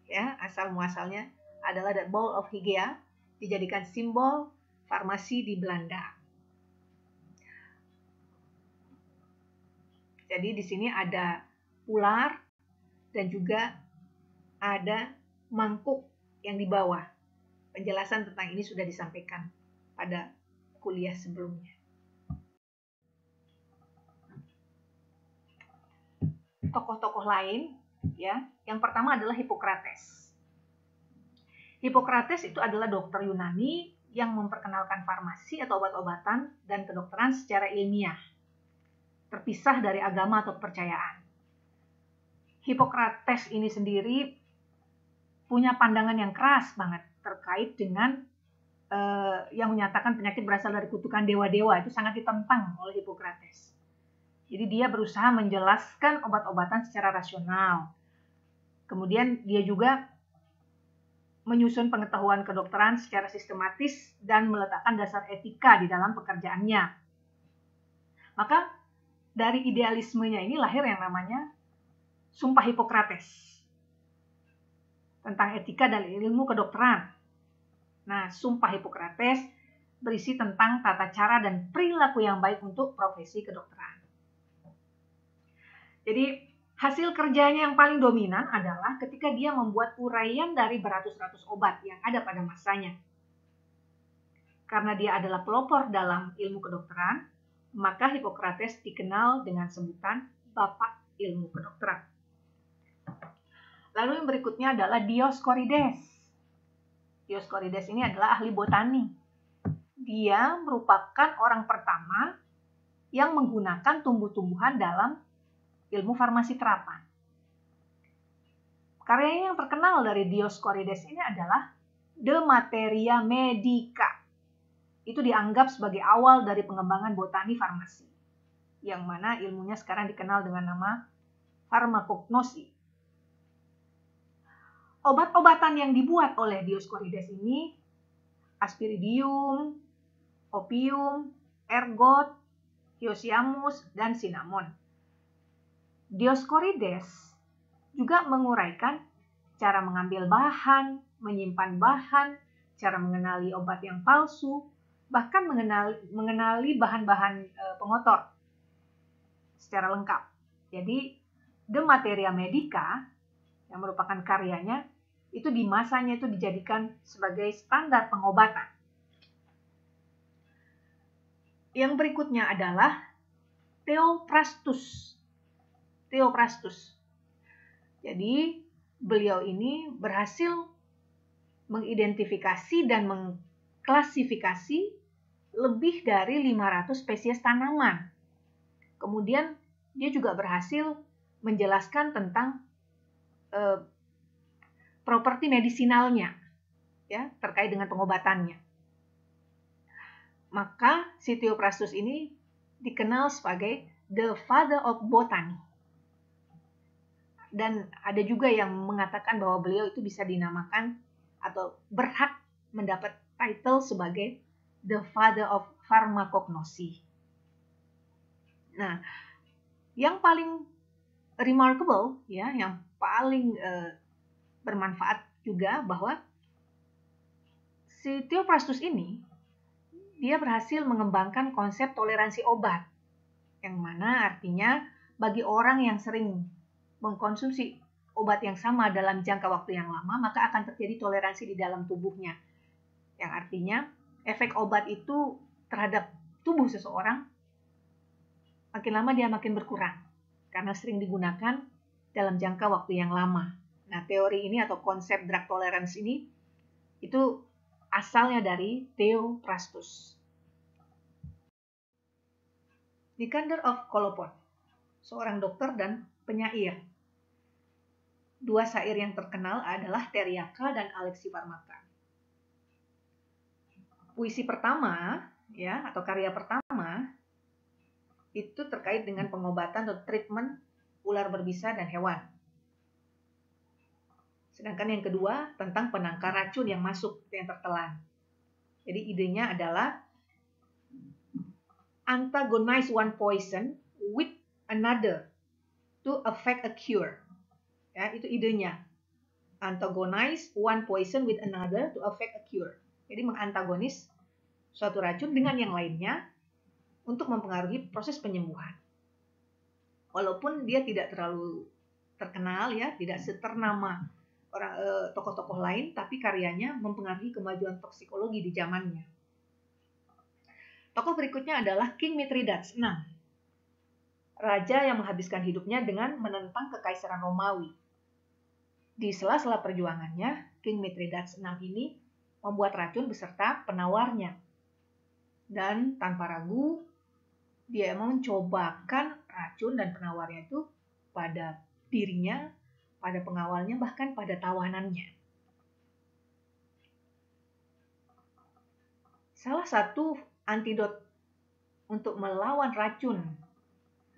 Ya, asal muasalnya adalah the bowl of Hygieia dijadikan simbol farmasi di Belanda. Jadi di sini ada ular dan juga ada mangkuk yang di bawah. Penjelasan tentang ini sudah disampaikan pada kuliah sebelumnya. Tokoh-tokoh lain, ya, yang pertama adalah Hippocrates. Hippocrates itu adalah dokter Yunani yang memperkenalkan farmasi atau obat-obatan dan kedokteran secara ilmiah, terpisah dari agama atau kepercayaan. Hippocrates ini sendiri punya pandangan yang keras banget terkait dengan yang menyatakan penyakit berasal dari kutukan dewa-dewa. Itu sangat ditentang oleh Hippocrates. Jadi dia berusaha menjelaskan obat-obatan secara rasional. Kemudian dia juga menyusun pengetahuan kedokteran secara sistematis dan meletakkan dasar etika di dalam pekerjaannya. Maka dari idealismenya ini lahir yang namanya Sumpah Hippocrates tentang etika dan ilmu kedokteran. Nah, Sumpah Hippocrates berisi tentang tata cara dan perilaku yang baik untuk profesi kedokteran. Jadi, hasil kerjanya yang paling dominan adalah ketika dia membuat uraian dari beratus-ratus obat yang ada pada masanya. Karena dia adalah pelopor dalam ilmu kedokteran, maka Hippocrates dikenal dengan sebutan Bapak Ilmu Kedokteran. Lalu yang berikutnya adalah Dioscorides. Dioscorides ini adalah ahli botani. Dia merupakan orang pertama yang menggunakan tumbuh-tumbuhan dalam ilmu farmasi terapan. Karya yang terkenal dari Dioscorides ini adalah De Materia Medica. Itu dianggap sebagai awal dari pengembangan botani farmasi, yang mana ilmunya sekarang dikenal dengan nama farmakognosi. Obat-obatan yang dibuat oleh Dioscorides ini Aspiridium, opium, ergot, hyoscyamus, dan cinnamon. Dioscorides juga menguraikan cara mengambil bahan, menyimpan bahan, cara mengenali obat yang palsu, bahkan mengenali bahan-bahan pengotor secara lengkap. Jadi, De Materia Medica yang merupakan karyanya itu di masanya itu dijadikan sebagai standar pengobatan. Yang berikutnya adalah Theophrastus. Jadi, beliau ini berhasil mengidentifikasi dan mengklasifikasi lebih dari 500 spesies tanaman. Kemudian, dia juga berhasil menjelaskan tentang properti medisinalnya, ya, terkait dengan pengobatannya. Maka si Theophrastus ini dikenal sebagai the father of botany. Dan ada juga yang mengatakan bahwa beliau itu bisa dinamakan atau berhak mendapat title sebagai the father of pharmacognosy. Nah, yang paling remarkable, ya, yang paling bermanfaat juga bahwa si Theophrastus ini dia berhasil mengembangkan konsep toleransi obat, yang mana artinya bagi orang yang sering mengkonsumsi obat yang sama dalam jangka waktu yang lama, maka akan terjadi toleransi di dalam tubuhnya. Yang artinya efek obat itu terhadap tubuh seseorang makin lama dia makin berkurang karena sering digunakan dalam jangka waktu yang lama. Nah, teori ini atau konsep drug tolerance ini itu asalnya dari Theophrastus. Nicander of Colophon, seorang dokter dan penyair. Dua syair yang terkenal adalah Teriaka dan Alexiparmaka. Puisi pertama, ya, atau karya pertama itu terkait dengan pengobatan atau treatment ular berbisa dan hewan. Sedangkan yang kedua tentang penangkar racun yang masuk yang tertelan. Jadi idenya adalah antagonize one poison with another to affect a cure. Ya, itu idenya. Antagonize one poison with another to affect a cure. Jadi mengantagonis suatu racun dengan yang lainnya untuk mempengaruhi proses penyembuhan. Walaupun dia tidak terlalu terkenal ya, tidak seternama orang tokoh-tokoh lain, tapi karyanya mempengaruhi kemajuan toksikologi di zamannya. Tokoh berikutnya adalah King Mithridates VI, raja yang menghabiskan hidupnya dengan menentang kekaisaran Romawi. Di sela-sela perjuangannya, King Mithridates VI ini membuat racun beserta penawarnya. Dan tanpa ragu, dia mencobakan racun dan penawarnya itu pada dirinya, pada pengawalnya, bahkan pada tawanannya. Salah satu antidot untuk melawan racun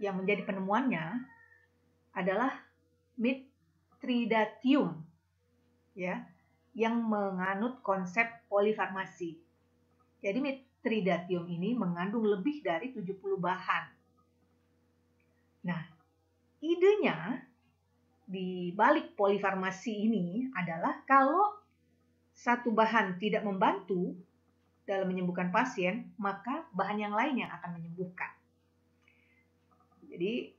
yang menjadi penemuannya adalah Mithridatium, ya, yang menganut konsep polifarmasi. Jadi Mithridatium ini mengandung lebih dari 70 bahan. Nah, idenya di balik polifarmasi ini adalah kalau satu bahan tidak membantu dalam menyembuhkan pasien, maka bahan yang lain yang akan menyembuhkan. Jadi,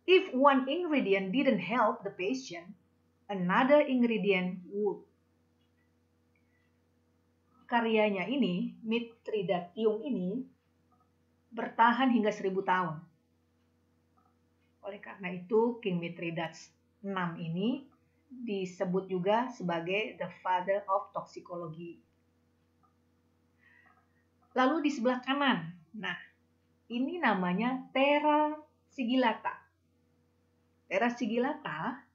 if one ingredient didn't help the patient, another ingredient would. Karyanya ini, Mithridatium ini, bertahan hingga 1000 tahun. Oleh karena itu, King Mithridates VI ini disebut juga sebagai the father of toxicology. Lalu di sebelah kanan, nah ini namanya Terra sigillata. Terra sigillata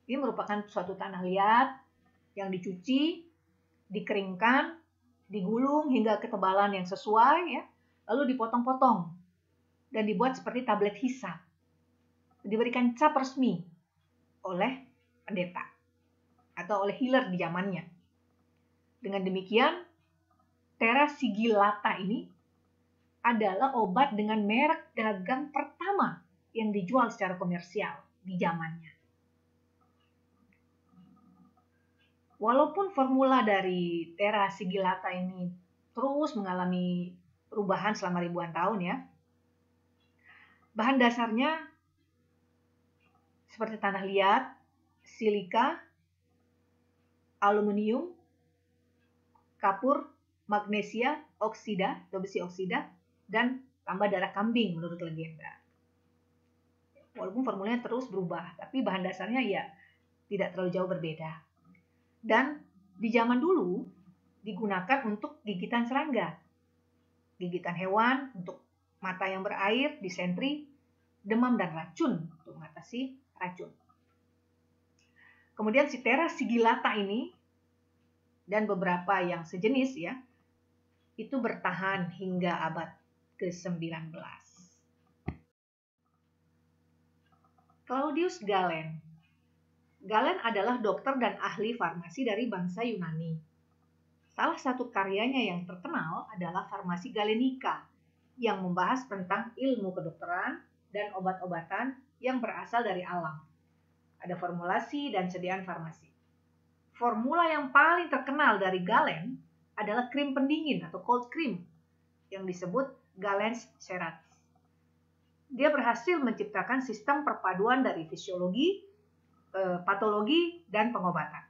ini merupakan suatu tanah liat yang dicuci, dikeringkan, digulung hingga ketebalan yang sesuai, ya, lalu dipotong-potong dan dibuat seperti tablet hisap. Diberikan cap resmi oleh pendeta atau oleh healer di zamannya. Dengan demikian, Terra sigillata ini adalah obat dengan merek dagang pertama yang dijual secara komersial di zamannya. Walaupun formula dari Terra sigillata ini terus mengalami perubahan selama ribuan tahun ya, bahan dasarnya seperti tanah liat, silika, aluminium, kapur, magnesia, oksida, atau besi oksida, dan tambah darah kambing menurut legenda. Walaupun formulanya terus berubah, tapi bahan dasarnya ya tidak terlalu jauh berbeda. Dan di zaman dulu digunakan untuk gigitan serangga, gigitan hewan, untuk mata yang berair, disentri, demam dan racun, untuk mengatasi racun. Kemudian si Terra sigillata ini dan beberapa yang sejenis ya, itu bertahan hingga abad ke-19. Claudius Galen. Galen adalah dokter dan ahli farmasi dari bangsa Yunani. Salah satu karyanya yang terkenal adalah Farmasi Galenica, yang membahas tentang ilmu kedokteran dan obat-obatan yang berasal dari alam. Ada formulasi dan sediaan farmasi. Formula yang paling terkenal dari Galen adalah krim pendingin atau cold cream yang disebut Galen's Seratis. Dia berhasil menciptakan sistem perpaduan dari fisiologi, patologi, dan pengobatan.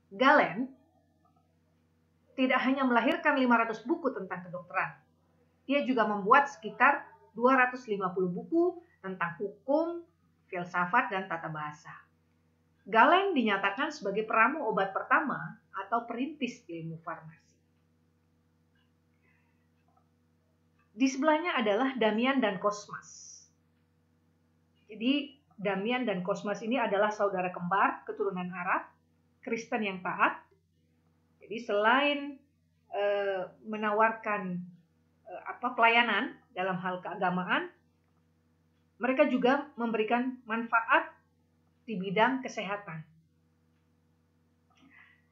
Galen tidak hanya melahirkan 500 buku tentang kedokteran. Dia juga membuat sekitar 250 buku tentang hukum, filsafat, dan tata bahasa. Galen dinyatakan sebagai peramu obat pertama atau perintis ilmu farmasi. Di sebelahnya adalah Damian dan Cosmas. Jadi Damian dan Cosmas ini adalah saudara kembar keturunan Arab, Kristen yang taat. Jadi selain menawarkan pelayanan dalam hal keagamaan, mereka juga memberikan manfaat di bidang kesehatan.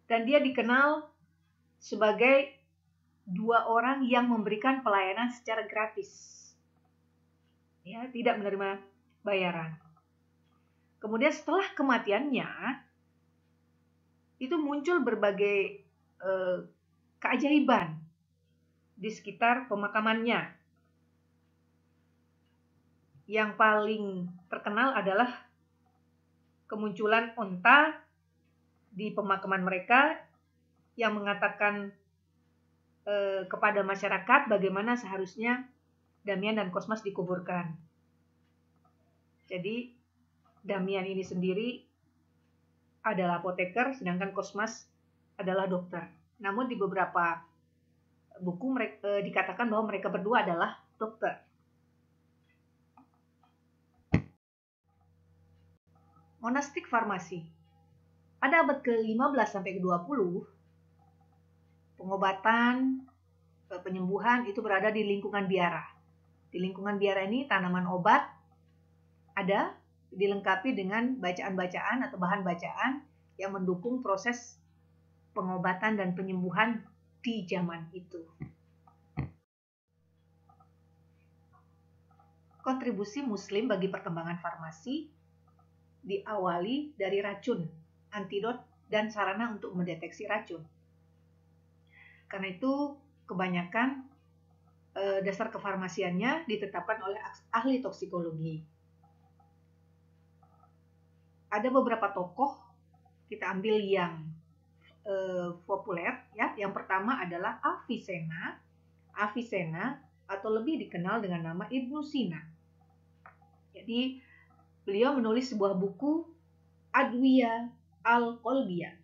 Dan dia dikenal sebagai dua orang yang memberikan pelayanan secara gratis. Ya, tidak menerima bayaran. Kemudian setelah kematiannya, itu muncul berbagai keajaiban di sekitar pemakamannya. Yang paling terkenal adalah kemunculan onta di pemakaman mereka yang mengatakan kepada masyarakat bagaimana seharusnya Damian dan Cosmas dikuburkan. Jadi Damian ini sendiri adalah apoteker, sedangkan Cosmas adalah dokter. Namun di beberapa buku dikatakan bahwa mereka berdua adalah dokter. Monastik farmasi. Pada abad ke-15 sampai ke-20, pengobatan, penyembuhan itu berada di lingkungan biara. Di lingkungan biara ini tanaman obat ada, dilengkapi dengan bacaan-bacaan atau bahan bacaan yang mendukung proses pengobatan dan penyembuhan di zaman itu. Kontribusi Muslim bagi perkembangan farmasi diawali dari racun, antidot, dan sarana untuk mendeteksi racun. Karena itu kebanyakan dasar kefarmasiannya ditetapkan oleh ahli toksikologi. Ada beberapa tokoh, kita ambil yang populer, ya. Yang pertama adalah Avicenna. Avicenna atau lebih dikenal dengan nama Ibnu Sina. Jadi beliau menulis sebuah buku Adwiya al-Qalbiyah,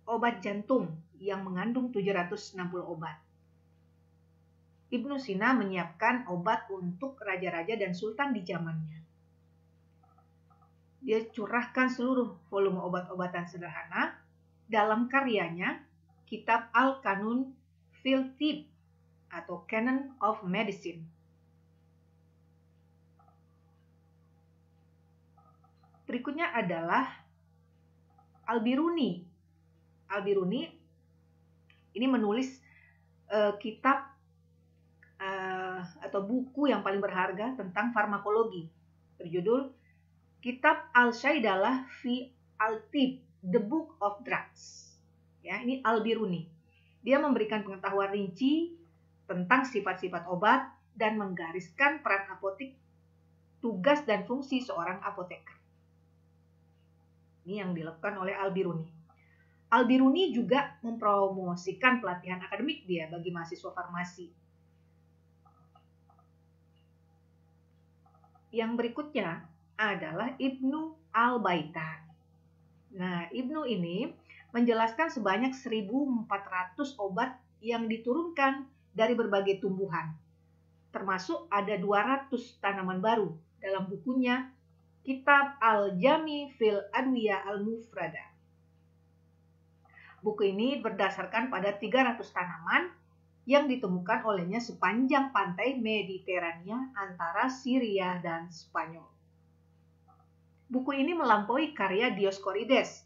obat jantung yang mengandung 760 obat. Ibnu Sina menyiapkan obat untuk raja-raja dan sultan di zamannya. Dia curahkan seluruh volume obat-obatan sederhana dalam karyanya Kitab Al-Kanun fil Tibb atau Canon of Medicine. Berikutnya adalah Al-Biruni. Al-Biruni ini menulis kitab atau buku yang paling berharga tentang farmakologi, berjudul Kitab Al-Syaidalah fi Al-Tibb, The Book of Drugs. Ya, ini Al-Biruni. Dia memberikan pengetahuan rinci tentang sifat-sifat obat dan menggariskan peran apotek, tugas dan fungsi seorang apoteker. Ini yang dilakukan oleh Al-Biruni. Al-Biruni juga mempromosikan pelatihan akademik dia bagi mahasiswa farmasi. Yang berikutnya adalah Ibnu Al-Baitan. Nah, Ibnu ini menjelaskan sebanyak 1.400 obat yang diturunkan dari berbagai tumbuhan. Termasuk ada 200 tanaman baru dalam bukunya Kitab Al-Jami fil Adwiya Al-Mufrada. Buku ini berdasarkan pada 300 tanaman yang ditemukan olehnya sepanjang pantai Mediterania antara Syria dan Spanyol. Buku ini melampaui karya Dioscorides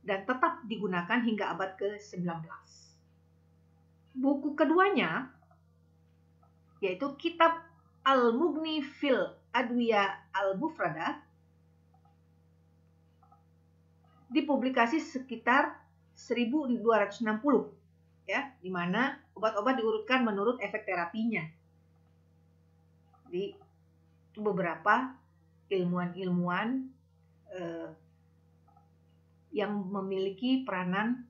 dan tetap digunakan hingga abad ke-19. Buku keduanya yaitu Kitab Al-Mughni fil Adwiya Al-Mufrada dipublikasi sekitar 1260, ya, di mana obat-obat diurutkan menurut efek terapinya. Jadi beberapa ilmuwan-ilmuwan yang memiliki peranan,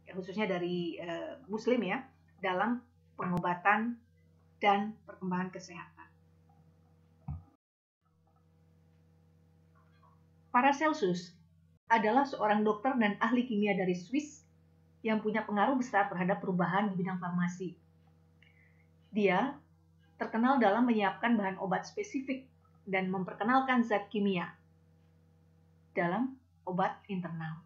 ya, khususnya dari Muslim, ya, dalam pengobatan dan perkembangan kesehatan. Paracelsus adalah seorang dokter dan ahli kimia dari Swiss yang punya pengaruh besar terhadap perubahan di bidang farmasi. Dia terkenal dalam menyiapkan bahan obat spesifik dan memperkenalkan zat kimia dalam obat internal.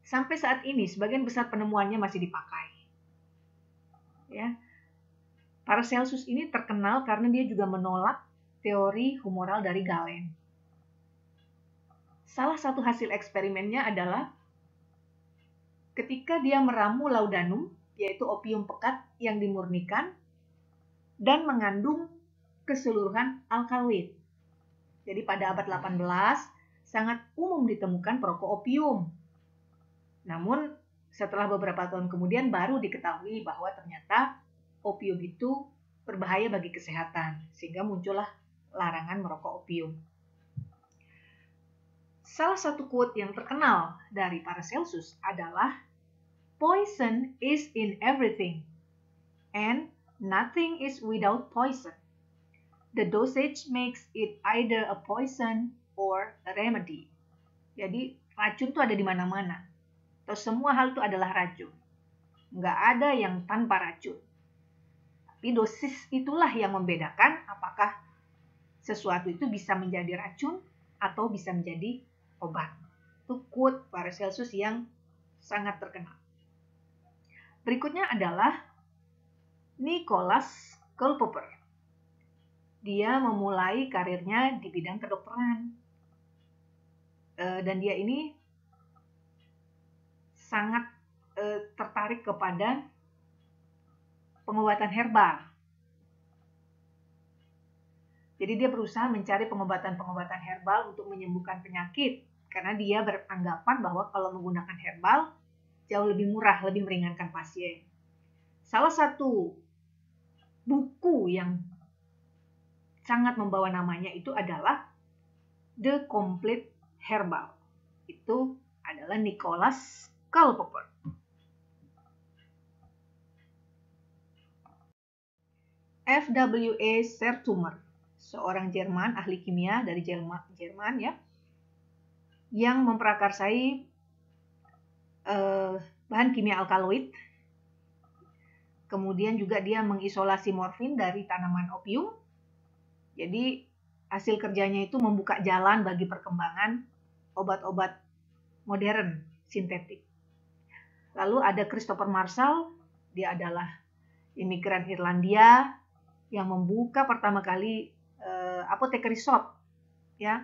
Sampai saat ini, sebagian besar penemuannya masih dipakai. Ya. Paracelsus ini terkenal karena dia juga menolak teori humoral dari Galen. Salah satu hasil eksperimennya adalah ketika dia meramu laudanum, yaitu opium pekat yang dimurnikan, dan mengandung keseluruhan alkaloid. Jadi pada abad 18, sangat umum ditemukan perokok opium. Namun, setelah beberapa tahun kemudian baru diketahui bahwa ternyata opium itu berbahaya bagi kesehatan, sehingga muncullah larangan merokok opium. Salah satu quote yang terkenal dari Paracelsus adalah, "Poison is in everything, and nothing is without poison. The dosage makes it either a poison or a remedy." Jadi, racun itu ada di mana-mana. Atau semua hal itu adalah racun. Nggak ada yang tanpa racun. Tapi dosis itulah yang membedakan apakah sesuatu itu bisa menjadi racun atau bisa menjadi obat. Itu quote Paracelsus yang sangat terkenal. Berikutnya adalah Nicholas Culpeper. Dia memulai karirnya di bidang kedokteran. Dan dia ini sangat tertarik kepada pengobatan herbal. Jadi dia berusaha mencari pengobatan-pengobatan herbal untuk menyembuhkan penyakit. Karena dia beranggapan bahwa kalau menggunakan herbal, jauh lebih murah, lebih meringankan pasien. Salah satu buku yang sangat membawa namanya itu adalah The Complete Herbal. Itu adalah Nicholas Culpeper. F.W.E. Sertumer, seorang Jerman, ahli kimia dari Jerman ya, yang memprakarsai bahan kimia alkaloid. Kemudian juga dia mengisolasi morfin dari tanaman opium. Jadi hasil kerjanya itu membuka jalan bagi perkembangan obat-obat modern sintetik. Lalu ada Christopher Marshall, dia adalah imigran Irlandia yang membuka pertama kali apothecary shop, ya,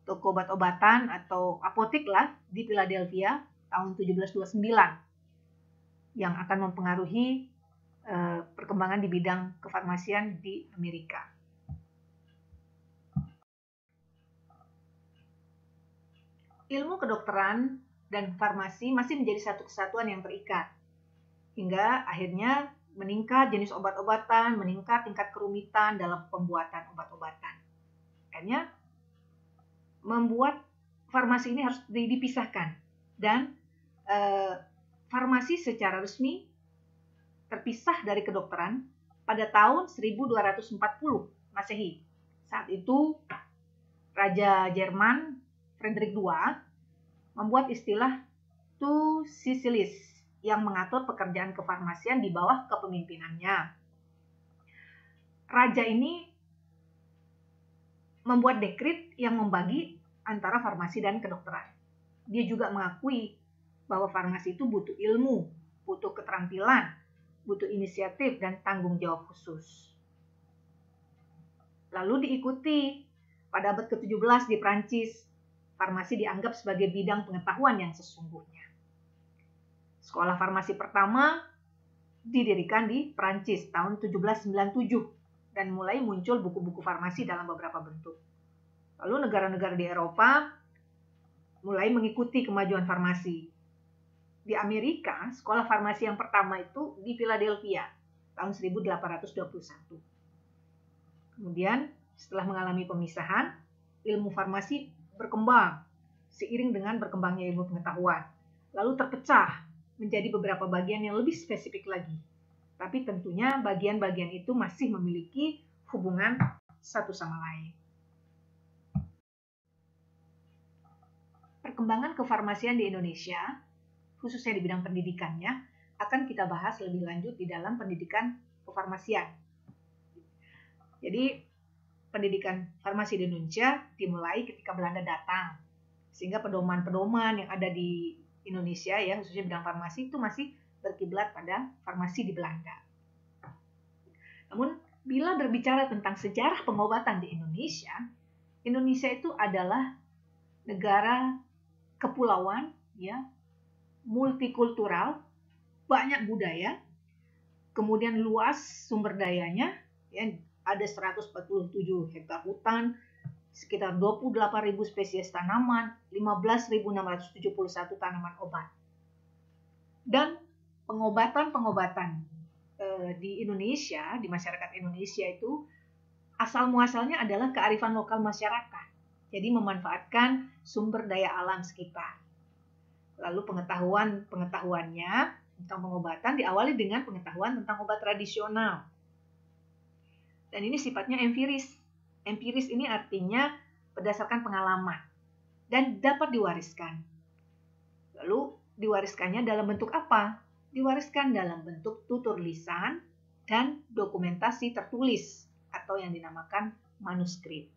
toko obat-obatan atau apotek lah di Philadelphia tahun 1729 yang akan mempengaruhi perkembangan di bidang kefarmasian di Amerika. Ilmu kedokteran dan farmasi masih menjadi satu kesatuan yang terikat. Hingga akhirnya meningkat jenis obat-obatan, meningkat tingkat kerumitan dalam pembuatan obat-obatan. Akhirnya membuat farmasi ini harus dipisahkan. Dan farmasi secara resmi terpisah dari kedokteran pada tahun 1240 Masehi. Saat itu Raja Jerman Frederick II membuat istilah "to Sicilis" yang mengatur pekerjaan kefarmasian di bawah kepemimpinannya. Raja ini membuat dekrit yang membagi antara farmasi dan kedokteran. Dia juga mengakui bahwa farmasi itu butuh ilmu, butuh keterampilan, butuh inisiatif dan tanggung jawab khusus. Lalu diikuti pada abad ke-17 di Prancis, farmasi dianggap sebagai bidang pengetahuan yang sesungguhnya. Sekolah farmasi pertama didirikan di Prancis tahun 1797 dan mulai muncul buku-buku farmasi dalam beberapa bentuk. Lalu negara-negara di Eropa mulai mengikuti kemajuan farmasi. Di Amerika, sekolah farmasi yang pertama itu di Philadelphia tahun 1821. Kemudian setelah mengalami pemisahan, ilmu farmasi berkembang seiring dengan berkembangnya ilmu pengetahuan. Lalu terpecah menjadi beberapa bagian yang lebih spesifik lagi. Tapi tentunya bagian-bagian itu masih memiliki hubungan satu sama lain. Perkembangan kefarmasian di Indonesia, khususnya di bidang pendidikannya, akan kita bahas lebih lanjut di dalam pendidikan kefarmasian. Jadi, pendidikan farmasi di Indonesia dimulai ketika Belanda datang. Sehingga pedoman-pedoman yang ada di Indonesia ya, khususnya bidang farmasi itu masih berkiblat pada farmasi di Belanda. Namun bila berbicara tentang sejarah pengobatan di Indonesia, Indonesia itu adalah negara kepulauan ya, multikultural, banyak budaya, kemudian luas sumber dayanya ya, ada 147 hektar hutan, sekitar 28.000 spesies tanaman, 15.671 tanaman obat. Dan pengobatan-pengobatan di Indonesia, di masyarakat Indonesia itu asal muasalnya adalah kearifan lokal masyarakat. Jadi memanfaatkan sumber daya alam sekitar. Lalu pengetahuannya tentang pengobatan diawali dengan pengetahuan tentang obat tradisional. Dan ini sifatnya empiris. Empiris ini artinya berdasarkan pengalaman dan dapat diwariskan. Lalu diwariskannya dalam bentuk apa? Diwariskan dalam bentuk tutur lisan dan dokumentasi tertulis atau yang dinamakan manuskrip.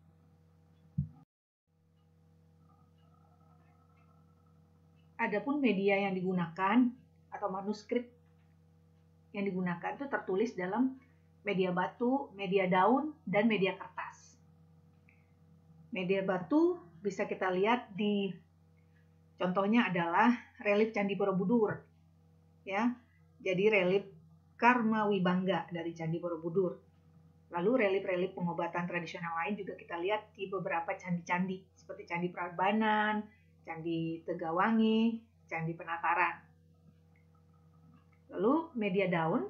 Adapun media yang digunakan atau manuskrip yang digunakan itu tertulis dalam media batu, media daun, dan media kertas. Media batu bisa kita lihat di contohnya adalah relief Candi Borobudur. Ya. Jadi relief Karma Wibangga dari Candi Borobudur. Lalu relief-relief pengobatan tradisional lain juga kita lihat di beberapa candi-candi seperti Candi Prambanan, Candi Tegawangi, Candi Penataran. Lalu media daun,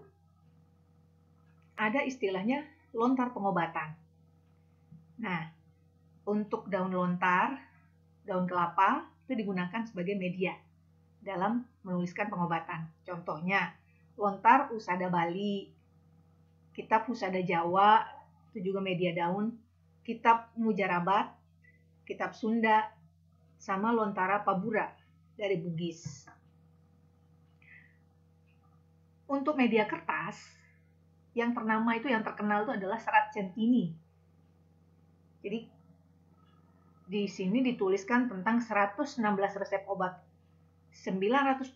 ada istilahnya lontar pengobatan. Nah, untuk daun lontar, daun kelapa itu digunakan sebagai media dalam menuliskan pengobatan. Contohnya, lontar Usada Bali, kitab Husada Jawa, itu juga media daun, kitab Mujarabat, kitab Sunda, sama Lontara Pabura dari Bugis. Untuk media kertas, yang ternama itu, yang terkenal itu adalah Serat Centini. Jadi di sini dituliskan tentang 116 resep obat, 922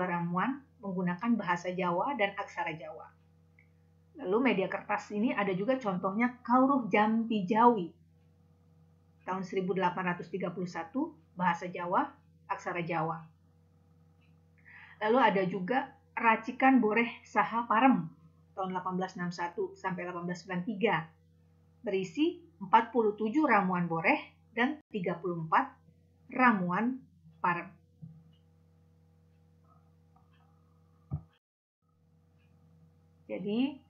ramuan menggunakan bahasa Jawa dan aksara Jawa. Lalu media kertas ini ada juga contohnya Kauruh Jampi Jawi tahun 1831, bahasa Jawa, aksara Jawa. Lalu ada juga Racikan Boreh Saha Parem tahun 1861 sampai 1893, berisi 47 ramuan boreh dan 34 ramuan parem. Jadi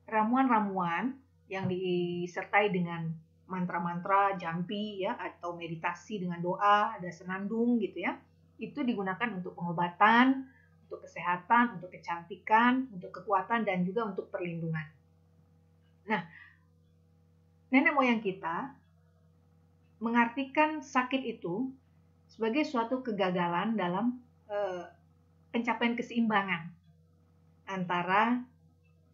ramuan-ramuan yang disertai dengan mantra-mantra jampi ya, atau meditasi dengan doa, ada senandung gitu ya, itu digunakan untuk pengobatan, untuk kesehatan, untuk kecantikan, untuk kekuatan, dan juga untuk perlindungan. Nah, nenek moyang kita mengartikan sakit itu sebagai suatu kegagalan dalam pencapaian keseimbangan antara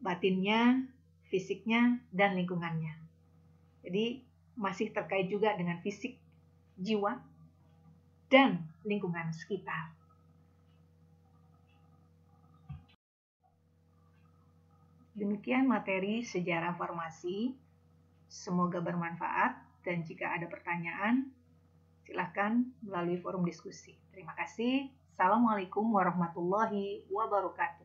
batinnya, fisiknya, dan lingkungannya. Jadi masih terkait juga dengan fisik, jiwa, dan lingkungan sekitar. Demikian materi sejarah farmasi. Semoga bermanfaat, dan jika ada pertanyaan, silakan melalui forum diskusi. Terima kasih. Assalamualaikum warahmatullahi wabarakatuh.